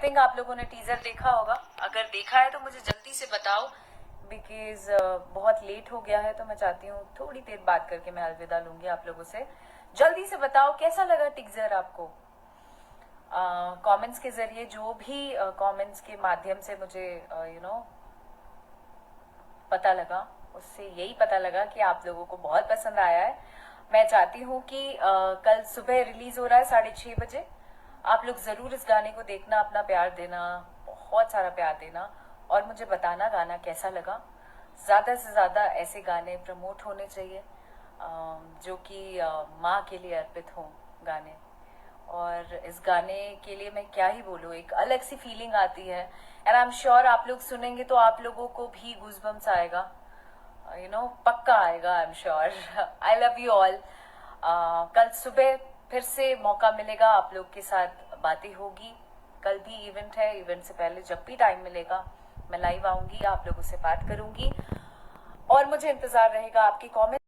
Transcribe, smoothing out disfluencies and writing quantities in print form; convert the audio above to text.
Hopping आप लोगों ने टीजर देखा होगा। अगर देखा है तो मुझे जल्दी से बताओ, बिकॉज बहुत लेट हो गया है, तो मैं चाहती हूँ थोड़ी देर बात करके मैं अलविदा लूंगी आप लोगों से। जल्दी से बताओ कैसा लगा टीजर आपको। कमेंट्स के जरिए, जो भी कमेंट्स के माध्यम से मुझे पता लगा, उससे यही पता लगा कि आप लोगों को बहुत पसंद आया है। मैं चाहती हूँ कि कल सुबह रिलीज हो रहा है 6:30 बजे। आप लोग जरूर इस गाने को देखना, अपना प्यार देना, बहुत सारा प्यार देना, और मुझे बताना गाना कैसा लगा। ज़्यादा से ज़्यादा ऐसे गाने प्रमोट होने चाहिए जो कि माँ के लिए अर्पित हों गाने। और इस गाने के लिए मैं क्या ही बोलूँ, एक अलग सी फीलिंग आती है। एंड आई एम श्योर आप लोग सुनेंगे तो आप लोगों को भी गूज़बम्स आएगा, पक्का आएगा, I am sure. I love you all. कल सुबह फिर से मौका मिलेगा, आप लोग के साथ बातें होगी। कल भी इवेंट है, इवेंट से पहले जब भी टाइम मिलेगा मैं लाइव आऊंगी, आप लोगों से बात करूंगी, और मुझे इंतजार रहेगा आपकी कमेंट।